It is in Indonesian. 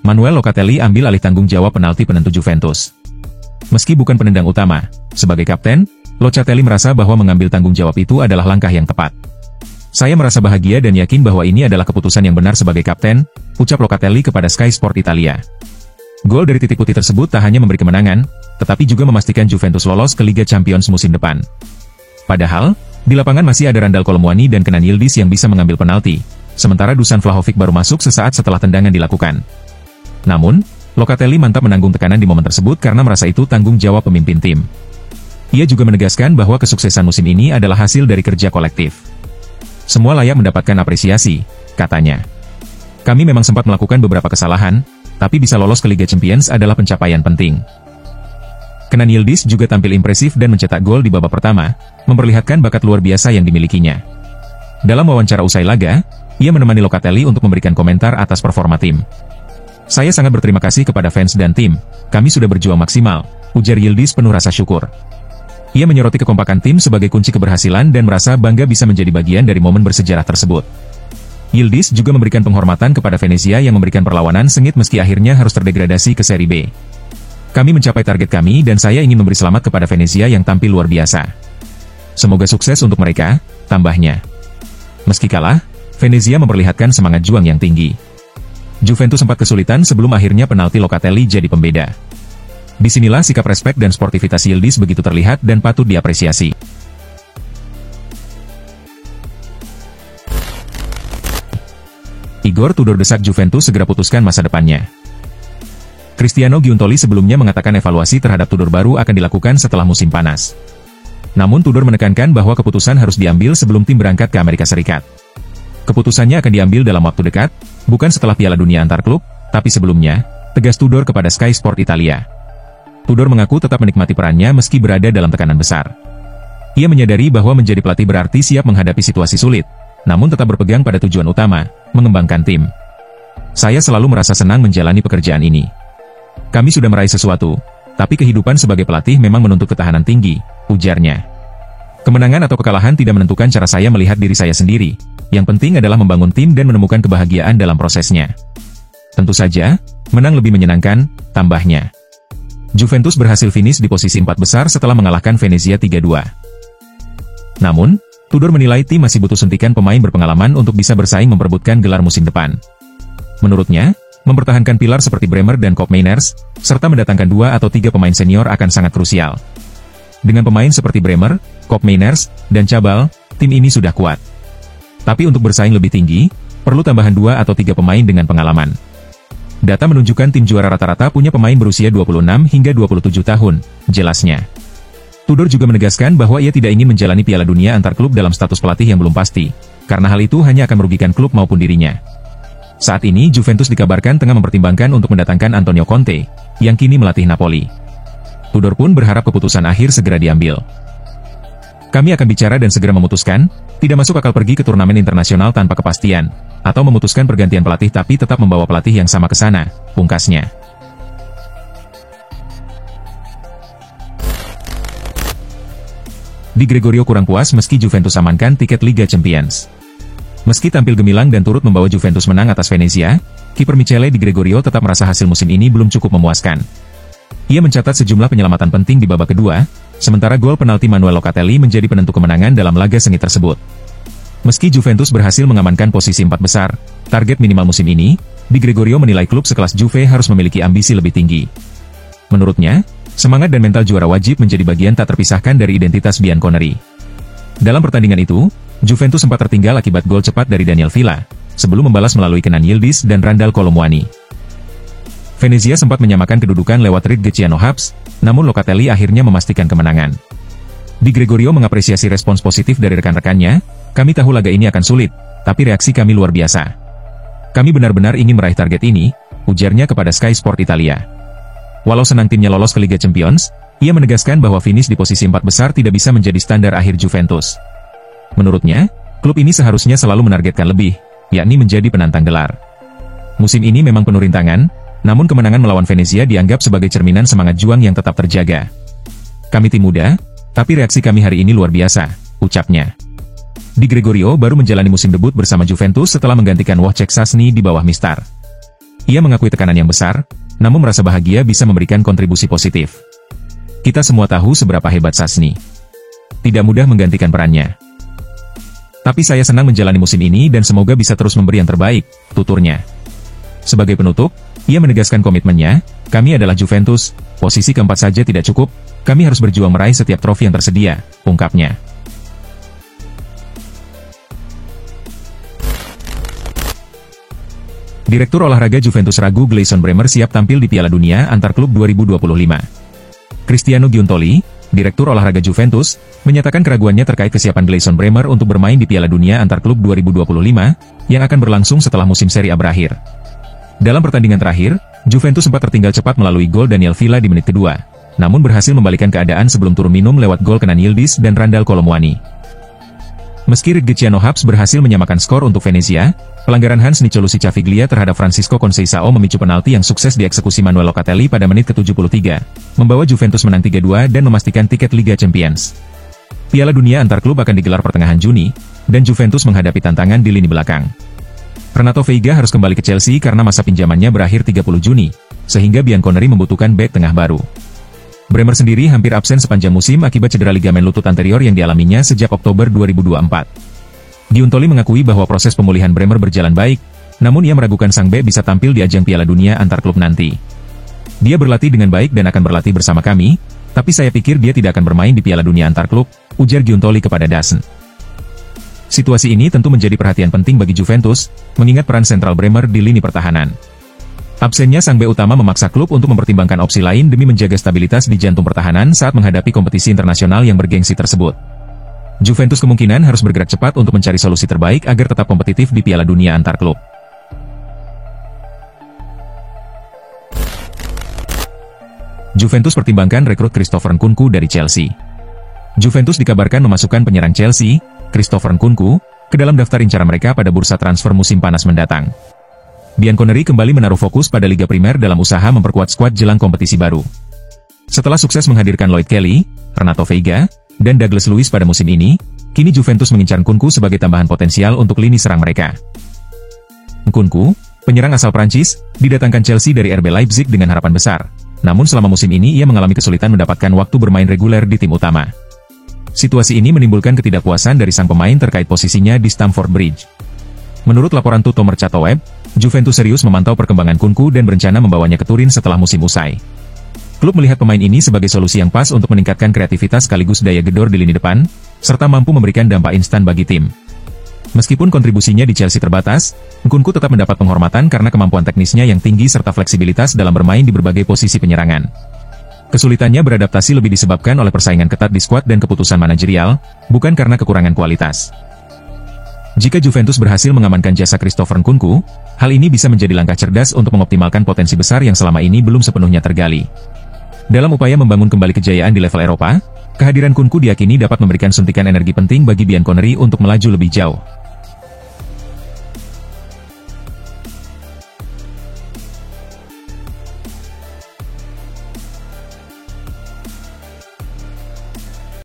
Manuel Locatelli ambil alih tanggung jawab penalti penentu Juventus. Meski bukan penendang utama, sebagai kapten, Locatelli merasa bahwa mengambil tanggung jawab itu adalah langkah yang tepat. Saya merasa bahagia dan yakin bahwa ini adalah keputusan yang benar sebagai kapten, ucap Locatelli kepada Sky Sport Italia. Gol dari titik putih tersebut tak hanya memberi kemenangan, tetapi juga memastikan Juventus lolos ke Liga Champions musim depan. Padahal, di lapangan masih ada Randal Kolomuani dan Kenan Yildiz yang bisa mengambil penalti, sementara Dusan Vlahovic baru masuk sesaat setelah tendangan dilakukan. Namun, Locatelli mantap menanggung tekanan di momen tersebut karena merasa itu tanggung jawab pemimpin tim. Ia juga menegaskan bahwa kesuksesan musim ini adalah hasil dari kerja kolektif. Semua layak mendapatkan apresiasi, katanya. Kami memang sempat melakukan beberapa kesalahan, tapi bisa lolos ke Liga Champions adalah pencapaian penting. Kenan Yildiz juga tampil impresif dan mencetak gol di babak pertama, memperlihatkan bakat luar biasa yang dimilikinya. Dalam wawancara usai laga, ia menemani Locatelli untuk memberikan komentar atas performa tim. Saya sangat berterima kasih kepada fans dan tim, kami sudah berjuang maksimal, ujar Yildiz penuh rasa syukur. Ia menyoroti kekompakan tim sebagai kunci keberhasilan dan merasa bangga bisa menjadi bagian dari momen bersejarah tersebut. Yildiz juga memberikan penghormatan kepada Venezia yang memberikan perlawanan sengit meski akhirnya harus terdegradasi ke Serie B. Kami mencapai target kami dan saya ingin memberi selamat kepada Venezia yang tampil luar biasa. Semoga sukses untuk mereka, tambahnya. Meski kalah, Venezia memperlihatkan semangat juang yang tinggi. Juventus sempat kesulitan sebelum akhirnya penalti Locatelli jadi pembeda. Disinilah sikap respek dan sportivitas Yildiz begitu terlihat dan patut diapresiasi. Igor Tudor desak Juventus segera putuskan masa depannya. Cristiano Giuntoli sebelumnya mengatakan evaluasi terhadap Tudor baru akan dilakukan setelah musim panas. Namun Tudor menekankan bahwa keputusan harus diambil sebelum tim berangkat ke Amerika Serikat. Keputusannya akan diambil dalam waktu dekat, bukan setelah Piala Dunia antar klub, tapi sebelumnya, tegas Tudor kepada Sky Sport Italia. Tudor mengaku tetap menikmati perannya meski berada dalam tekanan besar. Ia menyadari bahwa menjadi pelatih berarti siap menghadapi situasi sulit, namun tetap berpegang pada tujuan utama, mengembangkan tim. Saya selalu merasa senang menjalani pekerjaan ini. Kami sudah meraih sesuatu, tapi kehidupan sebagai pelatih memang menuntut ketahanan tinggi, ujarnya. Kemenangan atau kekalahan tidak menentukan cara saya melihat diri saya sendiri. Yang penting adalah membangun tim dan menemukan kebahagiaan dalam prosesnya. Tentu saja, menang lebih menyenangkan, tambahnya. Juventus berhasil finish di posisi 4 besar setelah mengalahkan Venezia 3-2. Namun, Tudor menilai tim masih butuh suntikan pemain berpengalaman untuk bisa bersaing memperebutkan gelar musim depan. Menurutnya, mempertahankan pilar seperti Bremer dan Koopmeiners, serta mendatangkan 2 atau 3 pemain senior akan sangat krusial. Dengan pemain seperti Bremer, Koopmeiners, dan Cabal, tim ini sudah kuat. Tapi untuk bersaing lebih tinggi, perlu tambahan 2 atau 3 pemain dengan pengalaman. Data menunjukkan tim juara rata-rata punya pemain berusia 26 hingga 27 tahun, jelasnya. Tudor juga menegaskan bahwa ia tidak ingin menjalani Piala Dunia antar klub dalam status pelatih yang belum pasti, karena hal itu hanya akan merugikan klub maupun dirinya. Saat ini Juventus dikabarkan tengah mempertimbangkan untuk mendatangkan Antonio Conte, yang kini melatih Napoli. Tudor pun berharap keputusan akhir segera diambil. Kami akan bicara dan segera memutuskan, tidak masuk akal pergi ke turnamen internasional tanpa kepastian, atau memutuskan pergantian pelatih tapi tetap membawa pelatih yang sama ke sana, pungkasnya. Di Gregorio kurang puas meski Juventus amankan tiket Liga Champions. Meski tampil gemilang dan turut membawa Juventus menang atas Venezia, kiper Michele Di Gregorio tetap merasa hasil musim ini belum cukup memuaskan. Ia mencatat sejumlah penyelamatan penting di babak kedua, sementara gol penalti Manuel Locatelli menjadi penentu kemenangan dalam laga sengit tersebut. Meski Juventus berhasil mengamankan posisi 4 besar, target minimal musim ini, Di Gregorio menilai klub sekelas Juve harus memiliki ambisi lebih tinggi. Menurutnya, semangat dan mental juara wajib menjadi bagian tak terpisahkan dari identitas Bianconeri. Dalam pertandingan itu, Juventus sempat tertinggal akibat gol cepat dari Daniel Villa, sebelum membalas melalui Kenan Yildiz dan Randal Kolomuani. Venezia sempat menyamakan kedudukan lewat Reed Geciano Habs, namun Locatelli akhirnya memastikan kemenangan. Di Gregorio mengapresiasi respons positif dari rekan-rekannya, kami tahu laga ini akan sulit, tapi reaksi kami luar biasa. Kami benar-benar ingin meraih target ini, ujarnya kepada Sky Sport Italia. Walau senang timnya lolos ke Liga Champions, ia menegaskan bahwa finish di posisi 4 besar tidak bisa menjadi standar akhir Juventus. Menurutnya, klub ini seharusnya selalu menargetkan lebih, yakni menjadi penantang gelar. Musim ini memang penuh rintangan, namun kemenangan melawan Venezia dianggap sebagai cerminan semangat juang yang tetap terjaga. Kami tim muda, tapi reaksi kami hari ini luar biasa, ucapnya. Di Gregorio baru menjalani musim debut bersama Juventus setelah menggantikan Wojciech Szczęsny di bawah Mistar. Ia mengakui tekanan yang besar, namun merasa bahagia bisa memberikan kontribusi positif. Kita semua tahu seberapa hebat Szczęsny. Tidak mudah menggantikan perannya. Tapi saya senang menjalani musim ini dan semoga bisa terus memberi yang terbaik, tuturnya. Sebagai penutup, ia menegaskan komitmennya, kami adalah Juventus, posisi keempat saja tidak cukup, kami harus berjuang meraih setiap trofi yang tersedia, ungkapnya. Direktur olahraga Juventus ragu Gleison Bremer siap tampil di Piala Dunia Antar Klub 2025. Cristiano Giuntoli, Direktur olahraga Juventus, menyatakan keraguannya terkait kesiapan Gleison Bremer untuk bermain di Piala Dunia Antar Klub 2025, yang akan berlangsung setelah musim Serie A berakhir. Dalam pertandingan terakhir, Juventus sempat tertinggal cepat melalui gol Daniel Villa di menit kedua, namun berhasil membalikan keadaan sebelum turun minum lewat gol Kenan Yildiz dan Randal Kolo Meski Ridgetjano Habs berhasil menyamakan skor untuk Venezia, pelanggaran Hans Nicolosi Caviglia terhadap Francisco Conceição memicu penalti yang sukses dieksekusi Manuel Locatelli pada menit ke-73, membawa Juventus menang 3-2 dan memastikan tiket Liga Champions. Piala Dunia Antar Klub akan digelar pertengahan Juni, dan Juventus menghadapi tantangan di lini belakang. Renato Veiga harus kembali ke Chelsea karena masa pinjamannya berakhir 30 Juni, sehingga Bianconeri membutuhkan bek tengah baru. Bremer sendiri hampir absen sepanjang musim akibat cedera ligamen lutut anterior yang dialaminya sejak Oktober 2024. Giuntoli mengakui bahwa proses pemulihan Bremer berjalan baik, namun ia meragukan sang bek bisa tampil di ajang Piala Dunia Antar Klub nanti. Dia berlatih dengan baik dan akan berlatih bersama kami, tapi saya pikir dia tidak akan bermain di Piala Dunia Antar Klub, ujar Giuntoli kepada DAZN. Situasi ini tentu menjadi perhatian penting bagi Juventus, mengingat peran sentral Bremer di lini pertahanan. Absennya sang bek utama memaksa klub untuk mempertimbangkan opsi lain demi menjaga stabilitas di jantung pertahanan saat menghadapi kompetisi internasional yang bergengsi tersebut. Juventus kemungkinan harus bergerak cepat untuk mencari solusi terbaik agar tetap kompetitif di Piala Dunia Antar Klub. Juventus pertimbangkan rekrut Christopher Nkunku dari Chelsea. Juventus dikabarkan memasukkan penyerang Chelsea, Christopher Nkunku, ke dalam daftar incaran mereka pada bursa transfer musim panas mendatang. Bianconeri kembali menaruh fokus pada Liga Primer dalam usaha memperkuat skuad jelang kompetisi baru. Setelah sukses menghadirkan Lloyd Kelly, Renato Veiga, dan Douglas Luiz pada musim ini, kini Juventus mengincar Nkunku sebagai tambahan potensial untuk lini serang mereka. Nkunku, penyerang asal Prancis, didatangkan Chelsea dari RB Leipzig dengan harapan besar. Namun selama musim ini ia mengalami kesulitan mendapatkan waktu bermain reguler di tim utama. Situasi ini menimbulkan ketidakpuasan dari sang pemain terkait posisinya di Stamford Bridge. Menurut laporan Tutto Mercato Web, Juventus serius memantau perkembangan Nkunku dan berencana membawanya ke Turin setelah musim usai. Klub melihat pemain ini sebagai solusi yang pas untuk meningkatkan kreativitas sekaligus daya gedor di lini depan, serta mampu memberikan dampak instan bagi tim. Meskipun kontribusinya di Chelsea terbatas, Nkunku tetap mendapat penghormatan karena kemampuan teknisnya yang tinggi serta fleksibilitas dalam bermain di berbagai posisi penyerangan. Kesulitannya beradaptasi lebih disebabkan oleh persaingan ketat di skuad dan keputusan manajerial, bukan karena kekurangan kualitas. Jika Juventus berhasil mengamankan jasa Christopher Nkunku, hal ini bisa menjadi langkah cerdas untuk mengoptimalkan potensi besar yang selama ini belum sepenuhnya tergali. Dalam upaya membangun kembali kejayaan di level Eropa, kehadiran Nkunku diyakini dapat memberikan suntikan energi penting bagi Bianconeri untuk melaju lebih jauh.